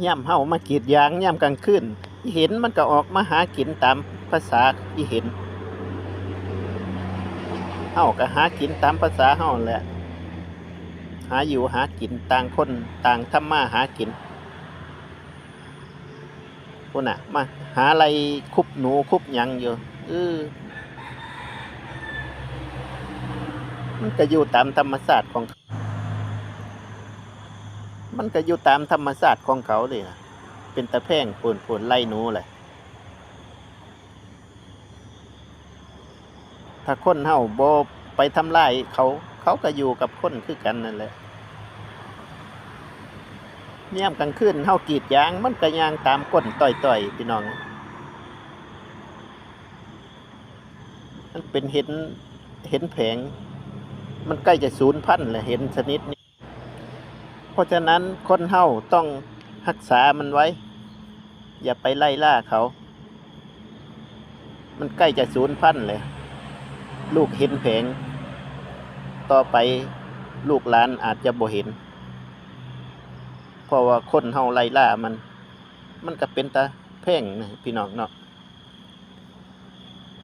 ย่ำเฮามากรีดยางย่ำกลางคืนอีเห็นมันก็ออกมาหากินตามภาษาอีเห็นเฮาก็หากินตามภาษาเฮาแหละหาอยู่หากินต่างคนต่างทำมาหากินพุ่นน่ะมาหาอะไรคุบหนูคุบหยังอยู่มันก็อยู่ตามธรรมชาติของมันก็อยู่ตามธรรมชาติของเขาเลยนะเป็นตะแพร่งผลไล่หนูแหละถ้าคนเฮาบ่ไปทำลายเขาเขาก็อยู่กับคนคือกันนั่นแหละยามกลางคืนเฮากรีดยางมันก็ย่างตามก้นต่อยๆพี่น้องมันเป็นเห็นแผงมันใกล้จะสูญพันธุ์แล้วเห็นชนิดนี้เพราะฉะนั้นคนเฮาต้องรักษามันไว้อย่าไปไล่ล่าเขามันใกล้จะสูญพันธุ์เลยลูกเห็นแผงต่อไปลูกหลานอาจจะบ่เห็นเพราะว่าคนเฮาไล่ล่ามันก็เป็นตาแพร่งนะพี่น้องเนาะ